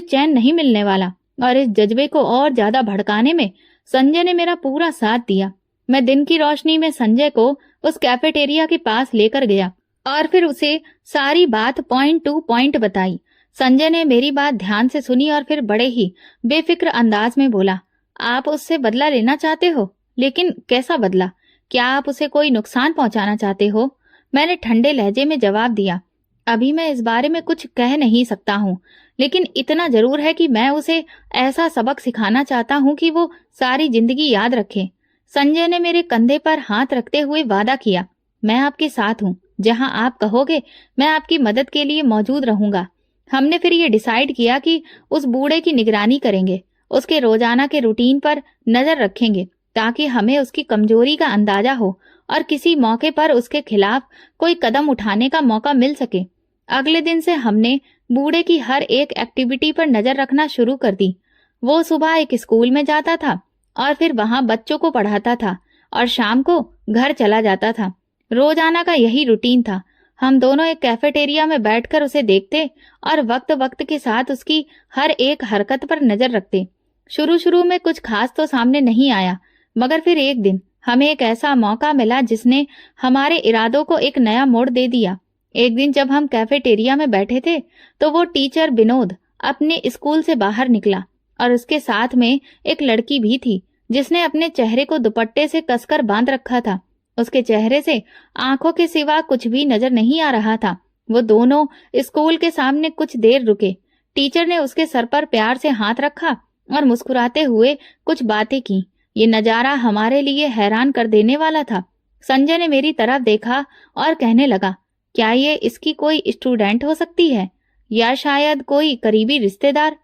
चैन नहीं मिलने वाला। और इस जज्बे को और ज्यादा भड़काने में संजय ने मेरा पूरा साथ दिया। मैं दिन की रोशनी में संजय को उस कैफेटेरिया के पास लेकर गया और फिर उसे सारी बात पॉइंट टू पॉइंट बताई। संजय ने मेरी बात ध्यान से सुनी और फिर बड़े ही बेफिक्र अंदाज में बोला, आप उससे बदला लेना चाहते हो, लेकिन कैसा बदला? क्या आप उसे कोई नुकसान पहुंचाना चाहते हो? मैंने ठंडे लहजे में जवाब दिया, अभी मैं इस बारे में कुछ कह नहीं सकता हूँ, लेकिन इतना जरूर है कि मैं उसे ऐसा सबक सिखाना चाहता हूँ कि वो सारी जिंदगी याद रखे। संजय ने मेरे कंधे पर हाथ रखते हुए वादा किया, मैं आपके साथ हूँ। जहाँ आप कहोगे मैं आपकी मदद के लिए मौजूद रहूंगा। हमने फिर ये डिसाइड किया कि उस बूढ़े की निगरानी करेंगे, उसके रोजाना के रूटीन पर नजर रखेंगे ताकि हमें उसकी कमजोरी का अंदाजा हो और किसी मौके पर उसके खिलाफ कोई कदम उठाने का मौका मिल सके। अगले दिन से हमने बूढ़े की हर एक एक्टिविटी पर नजर रखना शुरू कर दी। वो सुबह एक स्कूल में जाता था और फिर वहां बच्चों को पढ़ाता था और शाम को घर चला जाता था। रोजाना का यही रूटीन था। हम दोनों एक कैफेटेरिया में बैठकर उसे देखते और वक्त वक्त के साथ उसकी हर एक हरकत पर नजर रखते। शुरू शुरू में कुछ खास तो सामने नहीं आया, मगर फिर एक दिन हमें एक ऐसा मौका मिला जिसने हमारे इरादों को एक नया मोड़ दे दिया। एक दिन जब हम कैफेटेरिया में बैठे थे तो वो टीचर विनोद अपने स्कूल से बाहर निकला और उसके साथ में एक लड़की भी थी जिसने अपने चेहरे को दुपट्टे से कसकर बांध रखा था। उसके चेहरे से आंखों के सिवा कुछ भी नजर नहीं आ रहा था। वो दोनों स्कूल के सामने कुछ देर रुके। टीचर ने उसके सर पर प्यार से हाथ रखा और मुस्कुराते हुए कुछ बातें की। ये नजारा हमारे लिए हैरान कर देने वाला था। संजय ने मेरी तरफ देखा और कहने लगा, क्या ये इसकी कोई स्टूडेंट हो सकती है या शायद कोई करीबी रिश्तेदार?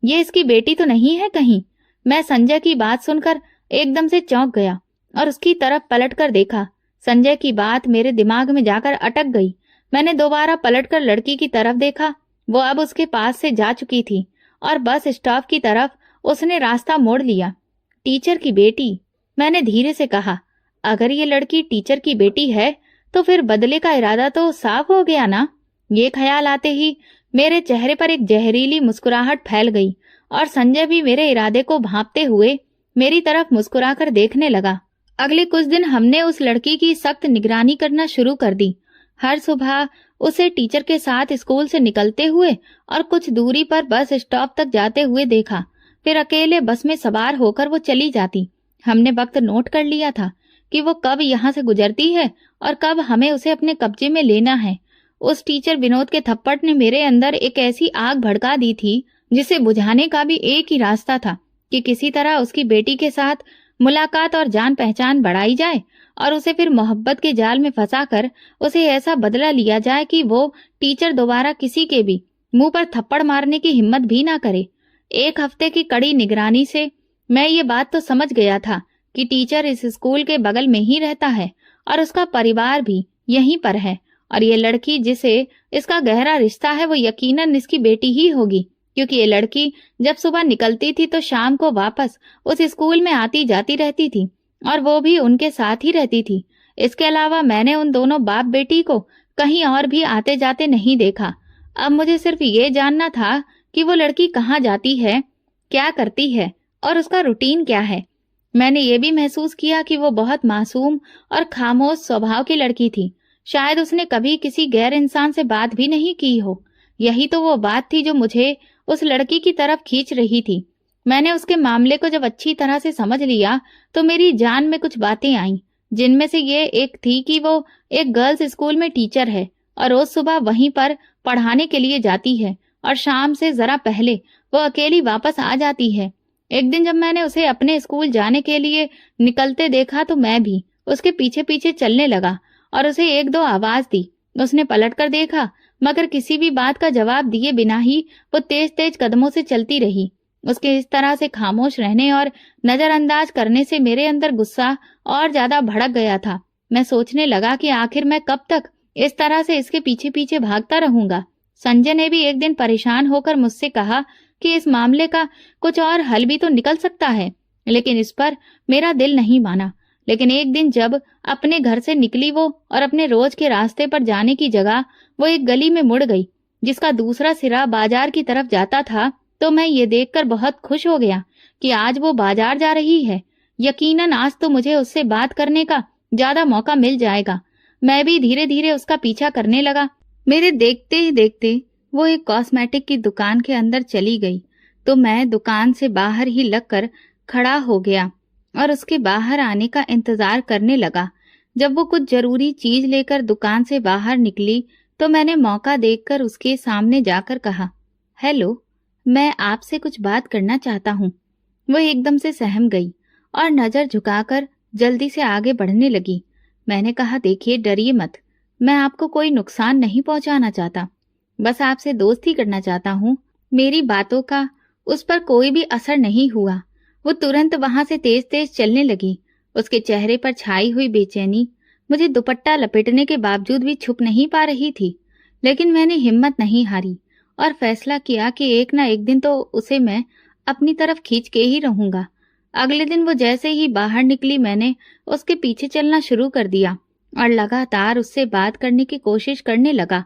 ये इसकी बेटी तो नहीं है कहीं? मैं संजय की बात सुनकर एकदम से चौंक गया और उसकी तरफ पलटकर देखा। संजय की बात मेरे दिमाग में जाकर अटक गई। मैंने दोबारा पलटकर लड़की की तरफ देखा। वो अब उसके पास से जा चुकी थी और बस स्टॉप की तरफ उसने रास्ता मोड़ लिया। टीचर की बेटी, मैंने धीरे से कहा। अगर ये लड़की टीचर की बेटी है तो फिर बदले का इरादा तो साफ हो गया ना। ये ख्याल आते ही मेरे चेहरे पर एक जहरीली मुस्कुराहट फैल गई और संजय भी मेरे इरादे को भांपते हुए मेरी तरफ मुस्कुराकर देखने लगा। अगले कुछ दिन हमने उस लड़की की सख्त निगरानी करना शुरू कर दी। हर सुबह उसे टीचर के साथ स्कूल से निकलते हुए और कुछ दूरी पर बस स्टॉप तक जाते हुए देखा। फिर अकेले बस में सवार होकर वो चली जाती। हमने वक्त नोट कर लिया था कि वो कब यहाँ से गुजरती है और कब हमें उसे अपने कब्जे में लेना है। उस टीचर विनोद के थप्पड़ ने मेरे अंदर एक ऐसी आग भड़का दी थी जिसे बुझाने का भी एक ही रास्ता था कि किसी तरह उसकी बेटी के साथ मुलाकात और जान पहचान बढ़ाई जाए और उसे फिर मोहब्बत के जाल में फंसाकर उसे ऐसा बदला लिया जाए कि वो टीचर दोबारा किसी के भी मुंह पर थप्पड़ मारने की हिम्मत भी ना करे। 1 हफ्ते की कड़ी निगरानी से मैं ये बात तो समझ गया था कि टीचर इस स्कूल के बगल में ही रहता है और उसका परिवार भी यहीं पर है और ये लड़की जिसे इसका गहरा रिश्ता है वो यकीनन इसकी बेटी ही होगी, क्योंकि ये लड़की जब सुबह निकलती थी तो शाम को वापस उस स्कूल में आती जाती रहती थी और वो भी उनके साथ ही रहती थी। इसके अलावा मैंने उन दोनों बाप बेटी को कहीं और भी आते जाते नहीं देखा। अब मुझे सिर्फ ये जानना था कि वो लड़की कहाँ जाती है, क्या करती है और उसका रूटीन क्या है। मैंने ये भी महसूस किया कि वो बहुत मासूम और खामोश स्वभाव की लड़की थी। शायद उसने कभी किसी गैर इंसान से बात भी नहीं की हो। यही तो वो बात थी जो मुझे उस लड़की की तरफ खींच रही थी। मैंने उसके मामले को जब अच्छी तरह से समझ लिया तो मेरी जान में कुछ बातें आईं, जिनमें से ये एक थी कि वो एक गर्ल्स स्कूल में टीचर है और रोज सुबह वहीं पर पढ़ाने के लिए जाती है और शाम से जरा पहले वो अकेली वापस आ जाती है। एक दिन जब मैंने उसे अपने स्कूल जाने के लिए निकलते देखा तो मैं भी उसके पीछे पीछे चलने लगा और उसे एक दो आवाज दी। उसने पलटकर देखा, मगर किसी भी बात का जवाब दिए बिना ही वो तेज तेज कदमों से चलती रही। उसके इस तरह से खामोश रहने और नजरअंदाज करने से मेरे अंदर गुस्सा और ज्यादा भड़क गया था। मैं सोचने लगा कि आखिर मैं कब तक इस तरह से इसके पीछे पीछे भागता रहूंगा। संजय ने भी एक दिन परेशान होकर मुझसे कहा कि इस मामले का कुछ और हल भी तो निकल सकता है, लेकिन इस पर मेरा दिल नहीं माना। लेकिन एक दिन जब अपने घर से निकली वो और अपने रोज के रास्ते पर जाने की जगह वो एक गली में मुड़ गई जिसका दूसरा सिरा बाजार की तरफ जाता था, तो मैं ये देखकर बहुत खुश हो गया कि आज वो बाजार जा रही है। यकीनन आज तो मुझे उससे बात करने का ज्यादा मौका मिल जाएगा। मैं भी धीरे धीरे उसका पीछा करने लगा। मेरे देखते ही देखते वो एक कॉस्मेटिक की दुकान के अंदर चली गई, तो मैं दुकान से बाहर ही लगकर खड़ा हो गया और उसके बाहर आने का इंतजार करने लगा। जब वो कुछ जरूरी चीज लेकर दुकान से बाहर निकली तो मैंने मौका देखकर उसके सामने जाकर कहा, हेलो, मैं आपसे कुछ बात करना चाहता हूँ। वो एकदम से सहम गई और नजर झुकाकर जल्दी से आगे बढ़ने लगी। मैंने कहा, देखिए, डरिए मत, मैं आपको कोई नुकसान नहीं पहुंचाना चाहता, बस आपसे दोस्ती करना चाहता हूँ। मेरी बातों का उस पर कोई भी असर नहीं हुआ। वो तुरंत वहां से तेज तेज चलने लगी। उसके चेहरे पर छाई हुई बेचैनी मुझे दुपट्टा लपेटने के बावजूद भी छुप नहीं पा रही थी। लेकिन मैंने हिम्मत नहीं हारी और फैसला किया कि एक ना एक दिन तो उसे मैं अपनी तरफ खींच के ही रहूंगा। अगले दिन वो जैसे ही बाहर निकली मैंने उसके पीछे चलना शुरू कर दिया और लगातार उससे बात करने की कोशिश करने लगा।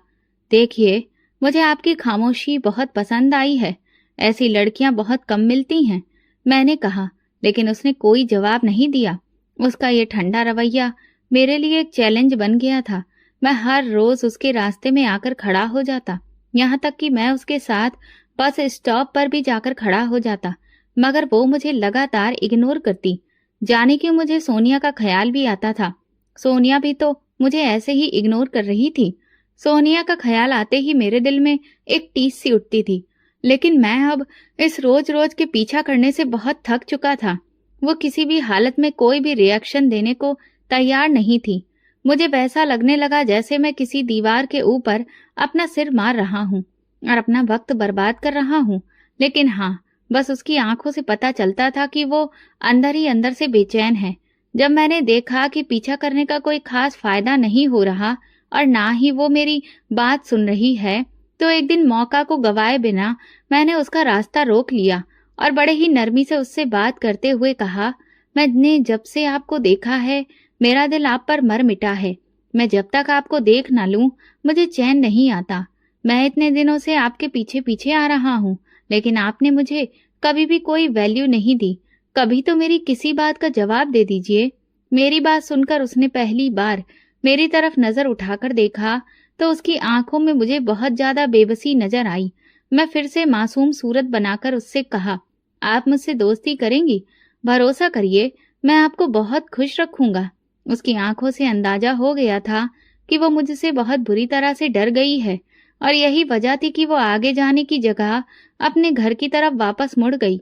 देखिए, मुझे आपकी खामोशी बहुत पसंद आई है। ऐसी लड़कियां बहुत कम मिलती हैं, मैंने कहा, लेकिन उसने कोई जवाब नहीं दिया। उसका ये ठंडा रवैया मेरे लिए एक चैलेंज बन गया था। मैं हर रोज उसके रास्ते में आकर खड़ा हो जाता, यहाँ तक कि मैं उसके साथ बस स्टॉप पर भी जाकर खड़ा हो जाता, मगर वो मुझे लगातार इग्नोर करती। जाने क्यों मुझे सोनिया का ख्याल भी आता था। सोनिया भी तो मुझे ऐसे ही इग्नोर कर रही थी। सोनिया का ख्याल आते ही मेरे दिल में एक टीस सी उठती थी। लेकिन मैं अब इस रोज रोज के पीछा करने से बहुत थक चुका था। वो किसी भी हालत में कोई भी रिएक्शन देने को तैयार नहीं थी। मुझे वैसा लगने लगा जैसे मैं किसी दीवार के ऊपर अपना सिर मार रहा हूँ और अपना वक्त बर्बाद कर रहा हूँ। लेकिन हाँ, बस उसकी आंखों से पता चलता था कि वो अंदर ही अंदर से बेचैन है। जब मैंने देखा कि पीछा करने का कोई खास फायदा नहीं हो रहा और ना ही वो मेरी बात सुन रही है, तो एक दिन मौका को गवाए बिना मैंने उसका रास्ता रोक लिया और बड़े ही नरमी से उससे बात करते हुए कहा, मैंने जब से आपको देखा है मेरा दिल आप पर मर मिटा है। मैं जब तक आपको देख ना लूं मुझे चैन नहीं आता। मैं इतने दिनों से आपके पीछे पीछे आ रहा हूँ, लेकिन आपने मुझे कभी भी कोई वैल्यू नहीं दी। कभी तो मेरी किसी बात का जवाब दे दीजिए। मेरी बात सुनकर उसने पहली बार मेरी तरफ नजर उठाकर देखा तो उसकी आंखों में मुझे बहुत ज्यादा बेबसी नजर आई। मैं फिर से मासूम सूरत बनाकर उससे कहा, आप मुझसे दोस्ती करेंगी? भरोसा करिए, मैं आपको बहुत खुश रखूंगा। उसकी आंखों से अंदाजा हो गया था कि वो मुझसे बहुत बुरी तरह से डर गई है और यही वजह थी कि वो आगे जाने की जगह अपने घर की तरफ वापस मुड़ गई।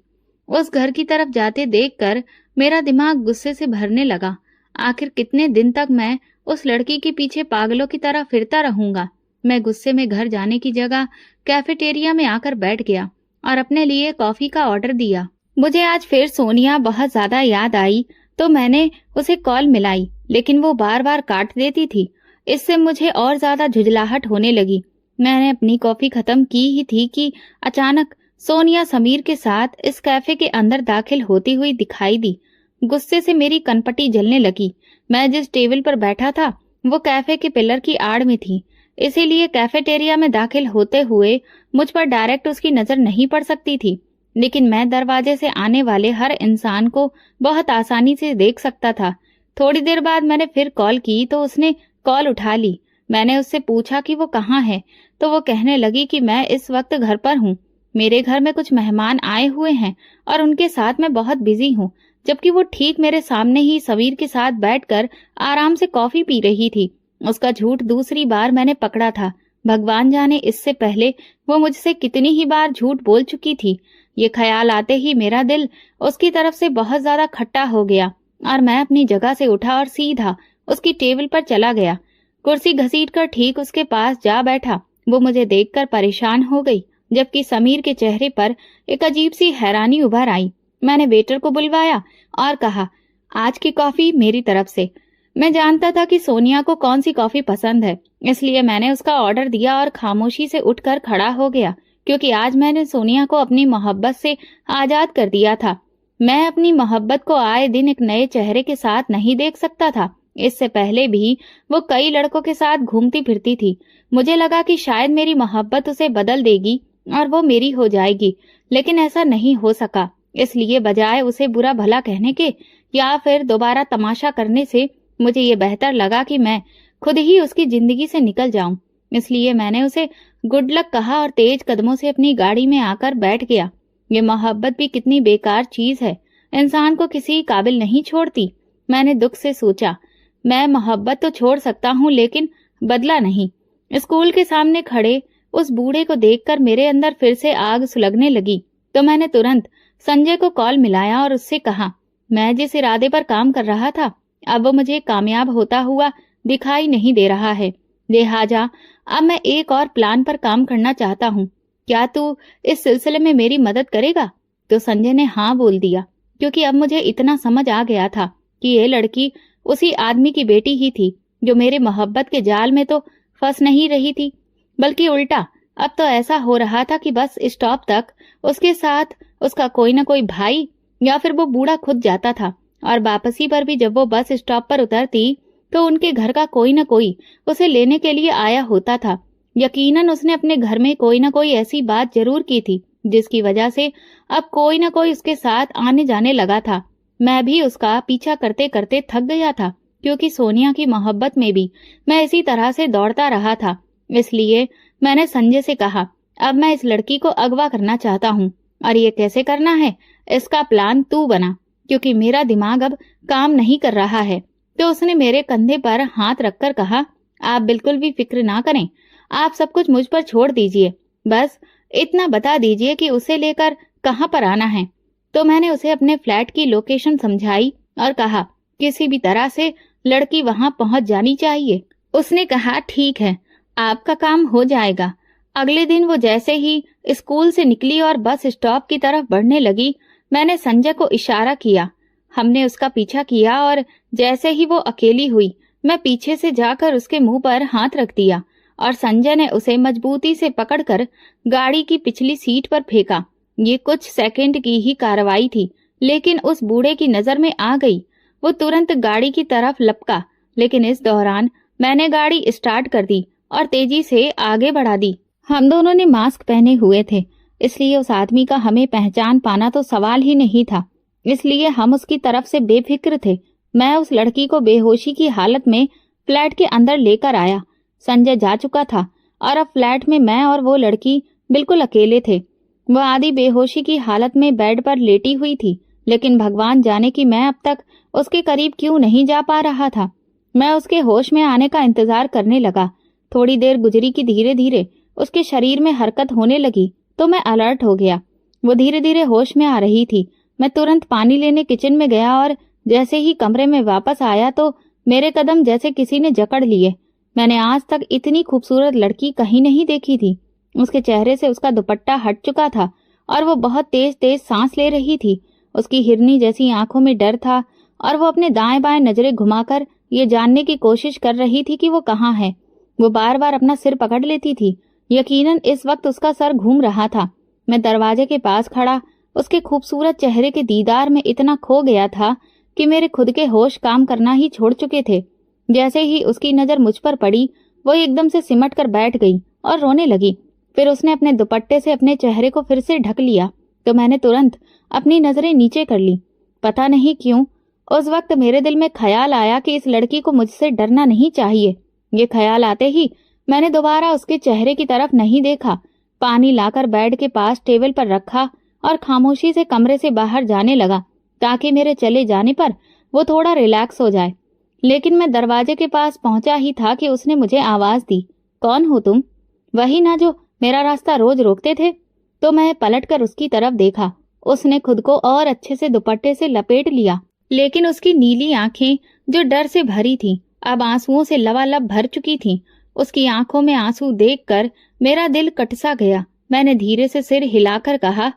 उस घर की तरफ जाते देखकर मेरा दिमाग गुस्से से भरने लगा। आखिर कितने दिन तक मैं उस लड़की के पीछे पागलों की तरह फिरता रहूंगा। मैं गुस्से में घर जाने की जगह कैफेटेरिया में आकर बैठ गया और अपने लिए कॉफी का ऑर्डर दिया। मुझे आज फिर सोनिया बहुत ज्यादा याद आई तो मैंने उसे कॉल मिलाई, लेकिन वो बार बार काट देती थी। इससे मुझे और ज्यादा झुंझलाहट होने लगी। मैंने अपनी कॉफी खत्म की ही थी कि अचानक सोनिया समीर के साथ इस कैफे के अंदर दाखिल होती हुई दिखाई दी। गुस्से से मेरी कनपटी जलने लगी। मैं जिस टेबल पर बैठा था वो कैफे के पिलर की आड़ में थी, इसीलिए कैफेटेरिया में दाखिल होते हुए मुझ पर डायरेक्ट उसकी नजर नहीं पड़ सकती थी। लेकिन मैं दरवाजे से आने वाले हर इंसान को बहुत आसानी से देख सकता था। थोड़ी देर बाद मैंने फिर कॉल की तो उसने कॉल उठा ली। मैंने उससे पूछा कि वो कहाँ है, तो वो कहने लगी कि मैं इस वक्त घर पर हूँ। मेरे घर में कुछ मेहमान आए हुए हैं और उनके साथ मैं बहुत बिजी हूँ, जबकि वो ठीक मेरे सामने ही समीर के साथ बैठकर आराम से कॉफी पी रही थी। उसका झूठ दूसरी बार मैंने पकड़ा था। भगवान जाने इससे पहले वो मुझसे कितनी ही बार झूठ बोल चुकी थी। ये ख्याल आते ही मेरा दिल उसकी तरफ से बहुत ज्यादा खट्टा हो गया और मैं अपनी जगह से उठा और सीधा उसकी टेबल पर चला गया। कुर्सी घसीटकर ठीक उसके पास जा बैठा। वो मुझे देखकर परेशान हो गई, जबकि समीर के चेहरे पर एक अजीब सी हैरानी उभर आई। मैंने वेटर को बुलवाया और कहा, आज की कॉफी मेरी तरफ से। मैं जानता था कि सोनिया को कौन सी कॉफी पसंद है, इसलिए मैंने उसका ऑर्डर दिया और खामोशी से उठकर खड़ा हो गया, क्योंकि आज मैंने सोनिया को अपनी मोहब्बत से आजाद कर दिया था। मैं अपनी मोहब्बत को आए दिन एक नए चेहरे के साथ नहीं देख सकता था। इससे पहले भी वो कई लड़कों के साथ घूमती फिरती थी। मुझे लगा कि शायद मेरी मोहब्बत उसे बदल देगी और वो मेरी हो जाएगी, लेकिन ऐसा नहीं हो सका। इसलिए बजाय उसे बुरा भला कहने के या फिर दोबारा तमाशा करने से मुझे ये बेहतर लगा कि मैं खुद ही उसकी जिंदगी से निकल जाऊं। इसलिए मैंने उसे गुड लक कहा और तेज कदमों से अपनी गाड़ी में आकर बैठ गया। ये मोहब्बत भी कितनी बेकार चीज है, इंसान को किसी काबिल नहीं छोड़ती। मैंने दुख से सोचा, मैं मोहब्बत तो छोड़ सकता हूँ लेकिन बदला नहीं। स्कूल के सामने खड़े उस बूढ़े को देखकर मेरे अंदर फिर से आग सुलगने लगी, तो मैंने तुरंत संजय को कॉल मिलाया और उससे कहा, मैं जिस इरादे पर काम कर रहा था अब वो मुझे कामयाब होता हुआ दिखाई नहीं दे रहा है। लिहाजा अब मैं एक और प्लान पर काम करना चाहता हूँ। क्या तू इस सिलसिले में मेरी मदद करेगा? तो संजय ने हाँ बोल दिया, क्योंकि अब मुझे इतना समझ आ गया था कि ये लड़की उसी आदमी की बेटी ही थी जो मेरे मोहब्बत के जाल में तो फंस नहीं रही थी, बल्कि उल्टा अब तो ऐसा हो रहा था कि बस स्टॉप तक उसके साथ उसका कोई न कोई भाई या फिर वो बूढ़ा खुद जाता था, और वापसी पर भी जब वो बस स्टॉप पर उतरती तो उनके घर का कोई न कोई उसे लेने के लिए आया होता था। यकीनन उसने अपने घर में कोई न कोई ऐसी बात जरूर की थी जिसकी वजह से अब कोई न कोई उसके साथ आने जाने लगा था। मैं भी उसका पीछा करते करते थक गया था, क्योंकि सोनिया की मोहब्बत में भी मैं इसी तरह से दौड़ता रहा था। इसलिए मैंने संजय से कहा, अब मैं इस लड़की को अगवा करना चाहता हूँ, और ये कैसे करना है इसका प्लान तू बना, क्योंकि मेरा दिमाग अब काम नहीं कर रहा है। तो उसने मेरे कंधे पर हाथ रखकर कहा, आप बिल्कुल भी फिक्र ना करें, आप सब कुछ मुझ पर छोड़ दीजिए, बस इतना बता दीजिए कि उसे लेकर कहाँ पर आना है। तो मैंने उसे अपने फ्लैट की लोकेशन समझाई और कहा, किसी भी तरह से लड़की वहां पहुंच जानी चाहिए। उसने कहा, ठीक है, आपका काम हो जाएगा। अगले दिन वो जैसे ही स्कूल से निकली और बस स्टॉप की तरफ बढ़ने लगी, मैंने संजय को इशारा किया। हमने उसका पीछा किया और जैसे ही वो अकेली हुई, मैं पीछे से जाकर उसके मुंह पर हाथ रख दिया और संजय ने उसे मजबूती से पकड़कर गाड़ी की पिछली सीट पर फेंका। ये कुछ सेकंड की ही कार्रवाई थी, लेकिन उस बूढ़े की नजर में आ गई। वो तुरंत गाड़ी की तरफ लपका, लेकिन इस दौरान मैंने गाड़ी स्टार्ट कर दी और तेजी से आगे बढ़ा दी। हम दोनों ने मास्क पहने हुए थे, इसलिए उस आदमी का हमें पहचान पाना तो सवाल ही नहीं था। इसलिए हम उसकी तरफ से बेफिक्र थे। मैं उस लड़की को बेहोशी की हालत में फ्लैट के अंदर लेकर आया। संजय जा चुका था और अब फ्लैट में मैं और वो लड़की बिल्कुल अकेले थे। वो आधी बेहोशी की हालत में बेड पर लेटी हुई थी, लेकिन भगवान जाने कि मैं अब तक उसके करीब क्यों नहीं जा पा रहा था। मैं उसके होश में आने का इंतजार करने लगा। थोड़ी देर गुजरी कि धीरे धीरे उसके शरीर में हरकत होने लगी, तो मैं अलर्ट हो गया। वो धीरे धीरे होश में आ रही थी। मैं तुरंत पानी लेने किचन में गया और जैसे ही कमरे में वापस आया तो मेरे कदम जैसे किसी ने जकड़ लिए। मैंने आज तक इतनी खूबसूरत लड़की कहीं नहीं देखी थी। उसके चेहरे से उसका दुपट्टा हट चुका था और वो बहुत तेज तेज सांस ले रही थी। उसकी हिरनी जैसी आंखों में डर था और वो अपने दाएं बाएं नजरें घुमाकर ये जानने की कोशिश कर रही थी कि वो कहाँ है। वो बार बार अपना सिर पकड़ लेती थी। यकीनन इस वक्त उसका सर घूम रहा था। मैं दरवाजे के पास खड़ा उसके खूबसूरत चेहरे के दीदार में इतना खो गया था कि मेरे खुद के होश काम करना ही छोड़ चुके थे। जैसे ही उसकी नजर मुझ पर पड़ी, वो एकदम से सिमट कर बैठ गई और रोने लगी। फिर उसने अपने दुपट्टे से अपने चेहरे को फिर से ढक लिया तो मैंने तुरंत अपनी नजरें नीचे कर ली। पता नहीं क्यों उस वक्त मेरे दिल में ख्याल आया कि इस लड़की को मुझसे डरना नहीं चाहिए। ये ख्याल आते ही मैंने दोबारा उसके चेहरे की तरफ नहीं देखा। पानी लाकर बेड के पास टेबल पर रखा और खामोशी से कमरे से बाहर जाने लगा ताकि मेरे चले जाने पर वो थोड़ा रिलैक्स हो जाए। लेकिन मैं दरवाजे के पास पहुंचा ही था कि उसने मुझे आवाज दी, कौन हो तुम? वही ना जो मेरा रास्ता रोज रोकते थे। तो मैं पलटकर उसकी तरफ देखा। उसने खुद को और अच्छे से दुपट्टे से लपेट लिया, लेकिन उसकी नीली आंखें जो डर से भरी थीं, अब आंसुओं से लबालब भर चुकी थीं। उसकी आंखों में आंसू देखकर मेरा दिल कटसा गया। मैंने धीरे से सिर हिलाकर कहा,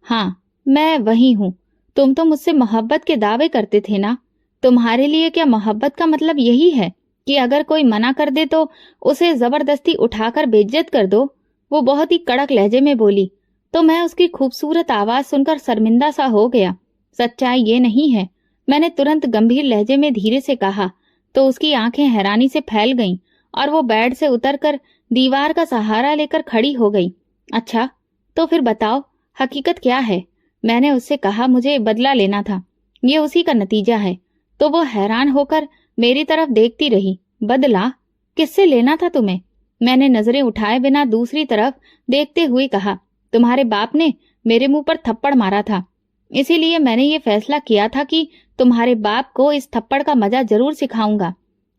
हाँ मैं वही हूँ। तुम तो मुझसे मोहब्बत के दावे करते थे ना। तुम्हारे लिए क्या मोहब्बत का मतलब यही है कि अगर कोई मना कर दे तो उसे जबरदस्ती उठाकर बेइज्जत कर दो? वो बहुत ही कड़क लहजे में बोली। तो मैं उसकी खूबसूरत आवाज सुनकर शर्मिंदा सा हो गया। सच्चाई ये नहीं है, मैंने तुरंत गंभीर लहजे में धीरे से कहा। तो उसकी आंखें हैरानी से फैल गईं और वो बेड से उतरकर दीवार का सहारा लेकर खड़ी हो गई। अच्छा तो फिर बताओ हकीकत क्या है? मैंने उससे कहा, मुझे बदला लेना था, ये उसी का नतीजा है। तो वो हैरान होकर मेरी तरफ देखती रही। बदला? किससे लेना था तुम्हें? मैंने नजरें उठाए बिना दूसरी तरफ देखते हुए कहा, तुम्हारे बाप ने मेरे मुंह पर थप्पड़ मारा था, इसीलिए मैंने ये फैसला किया था कि तुम्हारे बाप को इस थप्पड़ का मजा जरूर सिखाऊंगा।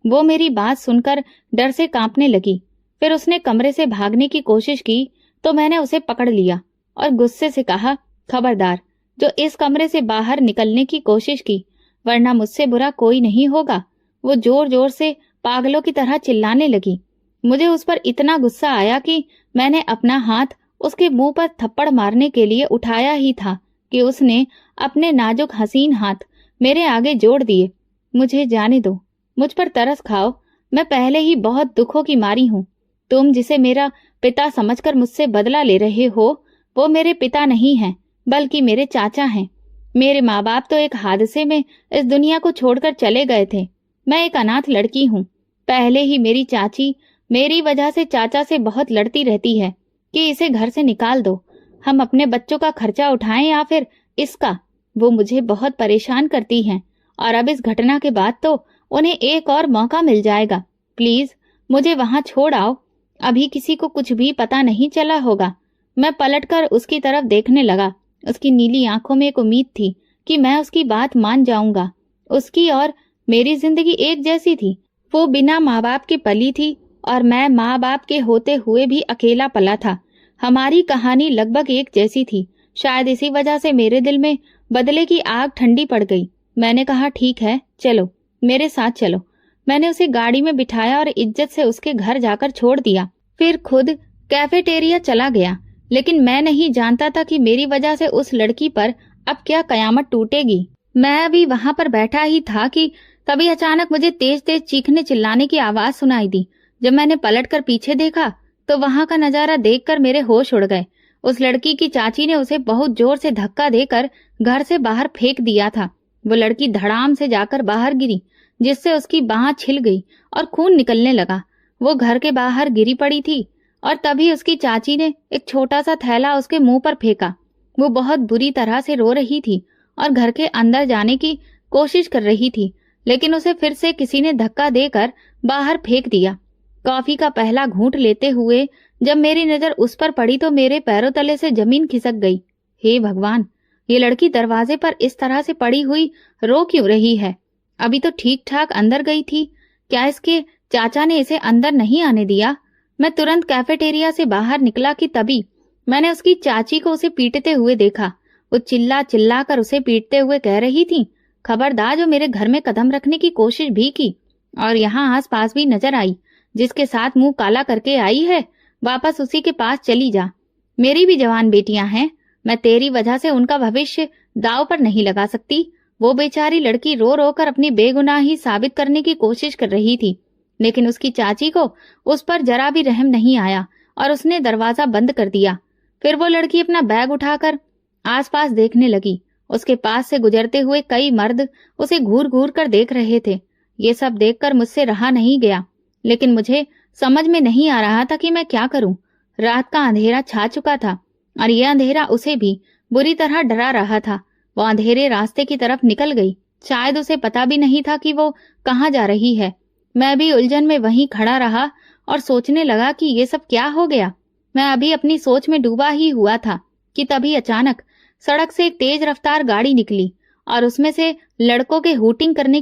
वो मेरी बात सुनकर डर से कांपने लगी। फिर उसने कमरे से भागने की कोशिश की तो मैंने उसे पकड़ लिया और गुस्से से कहा, खबरदार जो इस कमरे से बाहर निकलने की कोशिश की, वरना मुझसे बुरा कोई नहीं होगा। वो जोर जोर से पागलों की तरह चिल्लाने लगी। मुझे उस पर इतना गुस्सा आया कि मैंने अपना हाथ उसके मुंह पर थप्पड़ मारने के लिए उठाया ही था कि उसने अपने नाजुक हसीन हाथ मेरे आगे जोड़ दिए। मुझे जाने दो, मुझ पर तरस खाओ, मैं पहले ही बहुत दुखों की मारी हूँ। तुम जिसे मेरा पिता समझकर मुझसे बदला ले रहे हो, वो मेरे पिता नहीं हैं, बल्कि मेरे चाचा हैं। मेरे माँ बाप तो एक हादसे में इस दुनिया को छोड़कर चले गए थे। मैं एक अनाथ लड़की हूँ। पहले ही मेरी चाची मेरी वजह से चाचा से बहुत लड़ती रहती है कि इसे घर से निकाल दो, हम अपने बच्चों का खर्चा उठाएं या फिर इसका। वो मुझे बहुत परेशान करती हैं और अब इस घटना के बाद तो उन्हें एक और मौका मिल जाएगा। प्लीज मुझे वहां छोड़ आओ, अभी किसी को कुछ भी पता नहीं चला होगा। मैं पलटकर उसकी तरफ देखने लगा। उसकी नीली आंखों में एक उम्मीद थी कि मैं उसकी बात मान जाऊंगा। उसकी और मेरी जिंदगी एक जैसी थी। वो बिना माँ बाप के पली थी और मैं माँ बाप के होते हुए भी अकेला पला था। हमारी कहानी लगभग एक जैसी थी। शायद इसी वजह से मेरे दिल में बदले की आग ठंडी पड़ गई। मैंने कहा, ठीक है चलो, मेरे साथ चलो। मैंने उसे गाड़ी में बिठाया और इज्जत से उसके घर जाकर छोड़ दिया। फिर खुद कैफेटेरिया चला गया। लेकिन मैं नहीं जानता था कि मेरी वजह से उस लड़की पर अब क्या कयामत टूटेगी। मैं अभी वहां पर बैठा ही था कि तभी अचानक मुझे तेज तेज चीखने चिल्लाने की आवाज सुनाई दी। जब मैंने पलटकर पीछे देखा तो वहां का नजारा देखकर मेरे होश उड़ गए। उस लड़की की चाची ने उसे बहुत जोर से धक्का देकर घर से बाहर फेंक दिया था। वो लड़की धड़ाम से जाकर बाहर गिरी, जिससे उसकी बांह छिल गई और खून निकलने लगा। वो घर के बाहर गिरी पड़ी थी और तभी उसकी चाची ने एक छोटा सा थैला उसके मुंह पर फेंका। वो बहुत बुरी तरह से रो रही थी और घर के अंदर जाने की कोशिश कर रही थी, लेकिन उसे फिर से किसी ने धक्का देकर बाहर फेंक दिया। कॉफी का पहला घूंट लेते हुए जब मेरी नजर उस पर पड़ी तो मेरे पैरों तले से जमीन खिसक गई। हे भगवान, ये लड़की दरवाजे पर इस तरह से पड़ी हुई रो क्यों रही है? अभी तो ठीक ठाक अंदर गई थी। क्या इसके चाचा ने इसे अंदर नहीं आने दिया? मैं तुरंत कैफेटेरिया से बाहर निकला कि तभी मैंने उसकी चाची को उसे पीटते हुए देखा। वो चिल्ला चिल्ला कर उसे पीटते हुए कह रही थी, खबरदार जो मेरे घर में कदम रखने की कोशिश भी की और यहाँ आस पास भी नजर आई, जिसके साथ मुंह काला करके आई है, वापस उसी के पास चली जा। मेरी भी जवान बेटियां हैं, मैं तेरी वजह से उनका भविष्य दांव पर नहीं लगा सकती। वो बेचारी लड़की रो रो कर अपनी बेगुनाही साबित करने की कोशिश कर रही थी, लेकिन उसकी चाची को उस पर जरा भी रहम नहीं आया और उसने दरवाजा बंद कर दिया। फिर वो लड़की अपना बैग उठाकर आसपास देखने लगी। उसके पास से गुजरते हुए कई मर्द उसे घूर घूर कर देख रहे थे। ये सब देखकर मुझसे रहा नहीं गया, लेकिन मुझे समझ में नहीं आ रहा था कि मैं क्या करूं। रात का अंधेरा छा चुका था और यह अंधेरा उसे भी बुरी तरह डरा रहा था। वो अंधेरे रास्ते की तरफ निकल गई। शायद उसे पता भी नहीं था कि वो कहाँ जा रही है। मैं भी उलझन में वहीं खड़ा रहा और सोचने लगा कि ये सब क्या हो गया। मैं अभी अपनी सोच में डूबा ही हुआ था कि तभी अचानक सड़क से एक तेज रफ्तार गाड़ी निकली और उसमें से लड़कों के हूटिंग करने